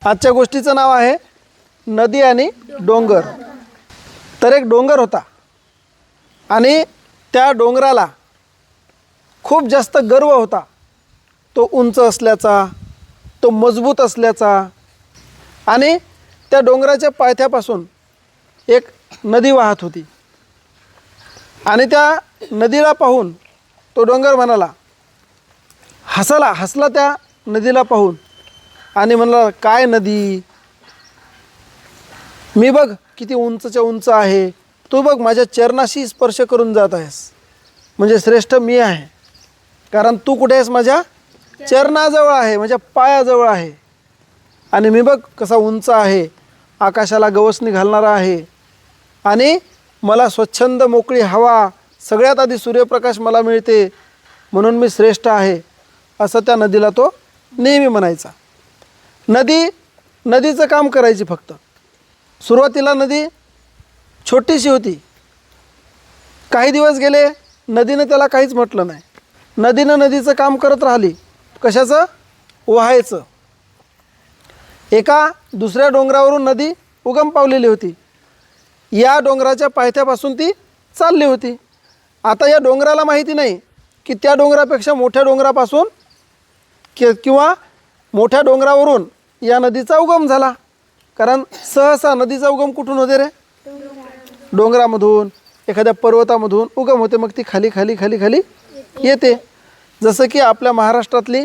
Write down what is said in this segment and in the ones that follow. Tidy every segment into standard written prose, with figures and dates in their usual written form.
आजच्या गोष्टीचं नाव आहे नदी आणि डोंगर. तर एक डोंगर होता आणि त्या डोंगराला खूप जास्त गर्व होता. तो उंच असल्याचा, तो मजबूत असल्याचा. आणि त्या डोंगराच्या पायथ्यापासून एक नदी वाहत होती आणि त्या नदीला पाहून तो डोंगर म्हणाला, हसला त्या नदीला पाहून आणि म्हणला, काय नदी, मी बघ किती उंचच्या उंच आहे, तू बघ माझ्या चरणाशी स्पर्श करून जात आहेस, म्हणजे श्रेष्ठ मी आहे, कारण तू कुठे आहेस, माझ्या चरणाजवळ आहे, माझ्या पायाजवळ आहे. आणि मी बघ कसा उंच आहे, आकाशाला गवसणी घालणारा आहे आणि मला स्वच्छंद मोकळी हवा, सगळ्यात आधी सूर्यप्रकाश मला मिळते, म्हणून मी श्रेष्ठ आहे, असं त्या नदीला तो नेहमी म्हणायचा. नदीचं काम करायची फक्त. सुरुवातीला नदी छोटीशी होती. काही दिवस गेले, नदीनं त्याला काहीच म्हटलं नाही. नदीचं काम करत राहिली. कशाचं? वाहायचं. एका दुसऱ्या डोंगरावरून नदी उगम पावलेली होती. या डोंगराच्या पायथ्यापासून ती चालली होती. आता या डोंगराला माहिती नाही की त्या डोंगरापेक्षा मोठ्या डोंगरापासून किंवा मोठ्या डोंगरावरून या नदीचा उगम झाला. कारण सहसा नदीचा उगम कुठून होते रे? डोंगरामधून, एखाद्या पर्वतामधून उगम होते. मग ती खाली खाली खाली खाली येते. जसं की आपल्या महाराष्ट्रातली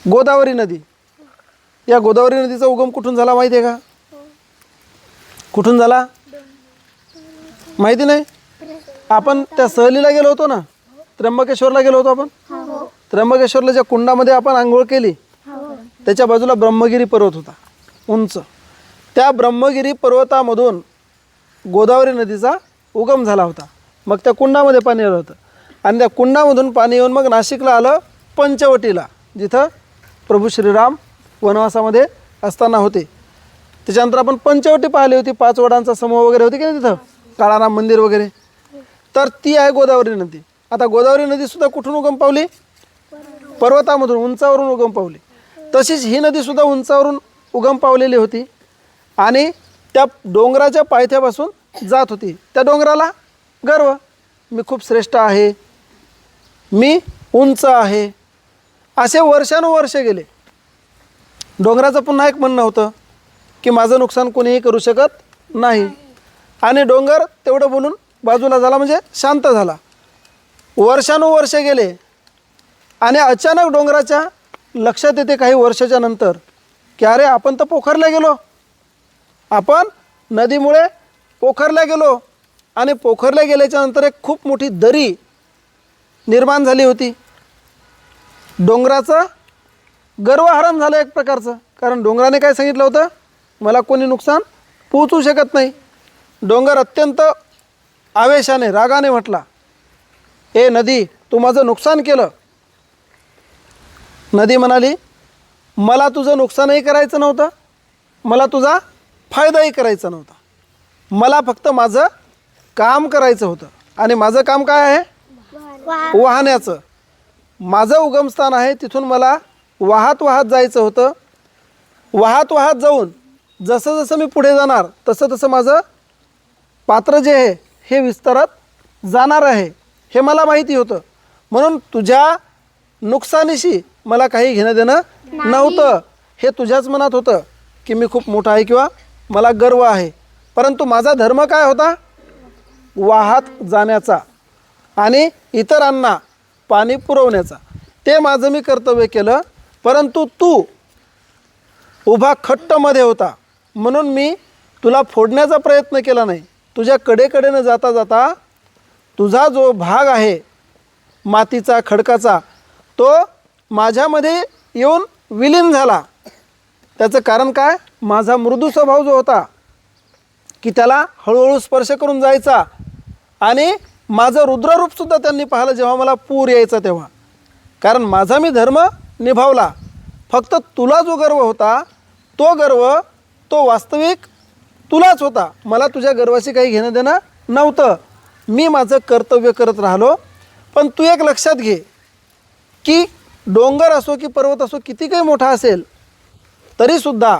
गोदावरी नदी. या गोदावरी नदीचा उगम कुठून झाला माहिती आहे का? कुठून झाला माहिती नाही? आपण त्या सहलीला गेलो होतो ना, त्र्यंबकेश्वरला गेलो होतो आपण. त्र्यंबकेश्वरला ज्या कुंडामध्ये आपण आंघोळ केली, त्याच्या बाजूला ब्रह्मगिरी पर्वत होता उंच. त्या ब्रह्मगिरी पर्वतामधून गोदावरी नदीचा उगम झाला होता. मग त्या कुंडामध्ये पाणी आलं होतं आणि त्या कुंडामधून पाणी येऊन मग नाशिकला आलं, पंचवटीला, जिथं प्रभू श्रीराम वनवासामध्ये असताना होते. त्याच्यानंतर आपण पंचवटी पाहिली होती, 5 वडांचा समूह वगैरे होती की नाही तिथं, काळाराम मंदिर वगैरे. तर ती आहे गोदावरी नदी. आता गोदावरी नदीसुद्धा कुठून उगम पावली? पर्वतामधून, उंचावरून उगम पावली. तशीच ही नदीसुद्धा उंचावरून उगम पावलेली होती आणि त्या डोंगराच्या पायथ्यापासून जात होती. त्या डोंगराला गर्व, मी खूप श्रेष्ठ आहे, मी उंच आहे. असे वर्षानुवर्ष गेले. डोंगराचं पुन्हा एक म्हणणं होतं की माझं नुकसान कोणीही करू शकत नाही. आणि डोंगर तेवढं बोलून बाजूला झाला, म्हणजे शांत झाला. वर्षानुवर्ष गेले आणि अचानक डोंगराच्या लक्षात येते काही वर्षाच्या नंतर की अरे, आपण तर पोखरला गेलो, आपण नदीमुळे पोखरला गेलो. आणि पोखरला गेल्याच्या नंतर एक खूप मोठी दरी निर्माण झाली होती. डोंगराचं गर्वहरण झालं एक प्रकारचं. कारण डोंगराने काय सांगितलं होतं? मला कोणी नुकसान पोहोचू शकत नाही. डोंगर अत्यंत आवेशाने, रागाने म्हटला, ए नदी, तू माझं नुकसान केलं. नदी म्हणाली, मला तुझं नुकसानही करायचं नव्हतं, मला तुझा फायदाही करायचा नव्हता, मला फक्त माझं काम करायचं होतं. आणि माझं काम काय आहे? वाहण्याचं. माझं उगमस्थान आहे, तिथून मला वाहत वाहत जायचं होतं. वाहत वाहत जाऊन जसं जसं मी पुढे जाणार तसं तसं माझं पात्र जे आहे हे विस्तारत जाणार आहे, हे मला माहिती होतं. म्हणून तुझ्या नुकसानीशी मला काही घेणं देणं नव्हतं. हे तुझ्याच मनात होतं की मी खूप मोठा आहे किंवा मला गर्व आहे. परंतु माझा धर्म काय होता? वाहत जाण्याचा आणि इतरांना पाणी पुरवण्याचा. ते माझं मी कर्तव्य केलं. परंतु तू उभा खट्टमध्ये होता, म्हणून मी तुला फोडण्याचा प्रयत्न केला नाही. तुझ्या कडेकडेनं जाता जाता तुझा जो भाग आहे मातीचा, खडकाचा, तो माझ्यामध्ये येऊन विलीन झाला. त्याचं कारण काय? माझा मृदू स्वभाव जो होता की त्याला हळूहळू स्पर्श करून जायचा. आणि माझं रुद्ररूपसुद्धा त्यांनी पाहिलं जेव्हा मला पूर यायचा तेव्हा. कारण माझा मी धर्म निभावला. फक्त तुला जो गर्व होता, तो गर्व तो वास्तविक तुलाच होता. मला तुझ्या गर्वाशी काही घेणं देणं नव्हतं. मी माझं कर्तव्य करत राहिलो. पण तू एक लक्षात घे की डोंगर असो की पर्वत असो, किती काही मोठा असेल, तरीसुद्धा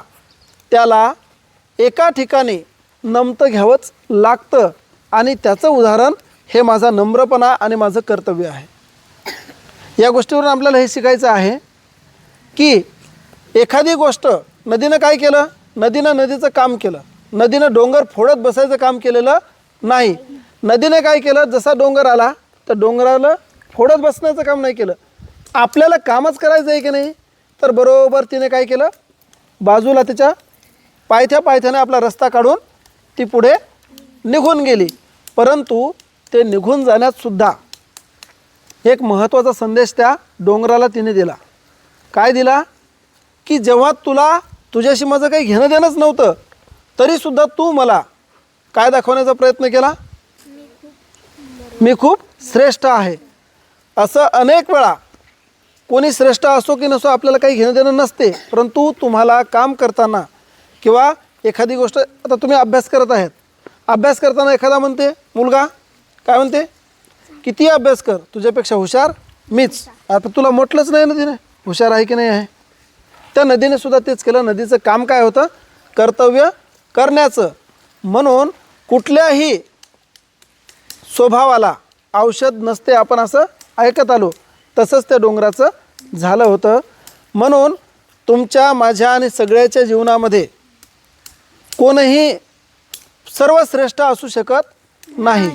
त्याला एका ठिकाणी नमतं घ्यावंच लागतं आणि त्याचं उदाहरण हे माझा नम्रपणा आणि माझं कर्तव्य आहे. या गोष्टीवरून आपल्याला हे शिकायचं आहे की एखादी गोष्ट नदीनं काय केलं, नदीनं नदीचं काम केलं. नदीनं डोंगर फोडत बसायचं काम केलेलं नाही. नदीने काय केलं, जसा डोंगर आला तर डोंगराला फोडत बसण्याचं काम नाही केलं. आपल्याला कामच करायचं आहे की नाही, तर बरोबर तिने काय केलं, बाजूला त्याच्या पायथ्याने आपला रस्ता काढून ती पुढे निघून गेली. परंतु ते निघून जाण्यातसुद्धा एक महत्त्वाचा संदेश त्या डोंगराला तिने दिला. काय दिला की जेव्हा तुझ्याशी माझं काही घेणं देणंच नव्हतं, तरीसुद्धा तू मला काय दाखवण्याचा प्रयत्न केला, मी खूप श्रेष्ठ आहे. असं अनेक वेळा कोणी श्रेष्ठ असो की नसो आपल्याला काही घेणं देणं नसते, परंतु तुम्हाला काम करताना किंवा एखादी गोष्ट, आता तुम्ही अभ्यास करत आहेत, अभ्यास करताना एखादा म्हणते, मुलगा काय म्हणते, किती अभ्यास कर, तुझ्यापेक्षा हुशार मीच. आता तुला म्हटलंच नाही नदीने हुशार आहे की नाही आहे. त्या नदीने सुद्धा तेच केलं. नदीचं काम काय होतं, कर्तव्य करण्याचं. म्हणून कुठल्याही स्वभावाला औषध नसते, आपण असं ऐकत आलो. तसंच त्या डोंगराचं झालं होतं. म्हणून तुमच्या, माझ्या आणि सगळ्याच्या जीवनामध्ये कोणीही सर्वश्रेष्ठ असू शकत नाही.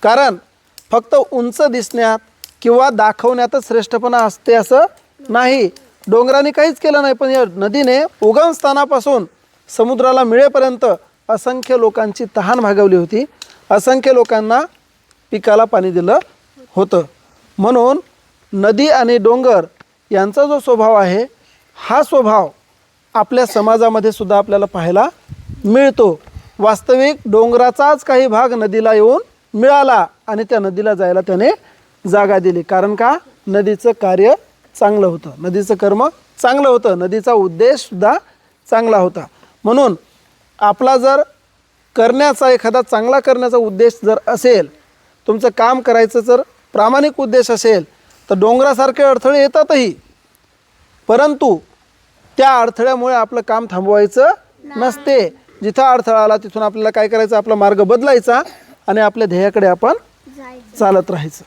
कारण फक्त उंच दिसण्यात किंवा दाखवण्यातच श्रेष्ठपणा असते असं नाही. डोंगराने काहीच केलं नाही, पण या नदीने उगमस्थानापासून समुद्राला मिळेपर्यंत असंख्य लोकांची तहान भागवली होती. असंख्य लोकांना पिकाला पाणी दिलं होतं. म्हणून नदी आणि डोंगर यांचा जो स्वभाव आहे, हा स्वभाव आपल्या समाजामध्ये सुद्धा आपल्याला पाहायला मिळतो. वास्तविक डोंगराचाच काही भाग नदीला येऊन मिळाला आणि त्या नदीला जायला त्याने जागा दिली. कारण का, नदीचं कार्य चांगलं होतं, नदीचं कर्म चांगलं होतं, नदीचा उद्देशसुद्धा चांगला होता. म्हणून आपला जर करण्याचा, एखादा चांगला करण्याचा उद्देश जर असेल, तुमचं काम करायचं जर प्रामाणिक उद्देश असेल, तर डोंगरासारखे अडथळे येतातही, परंतु त्या अडथळ्यामुळे आपलं काम थांबवायचं नसते. जिथं अडथळा आला तिथून आपल्याला काय करायचं, आपला मार्ग बदलायचा आणि आपल्या ध्येयाकडे आपण चालत राहायचं.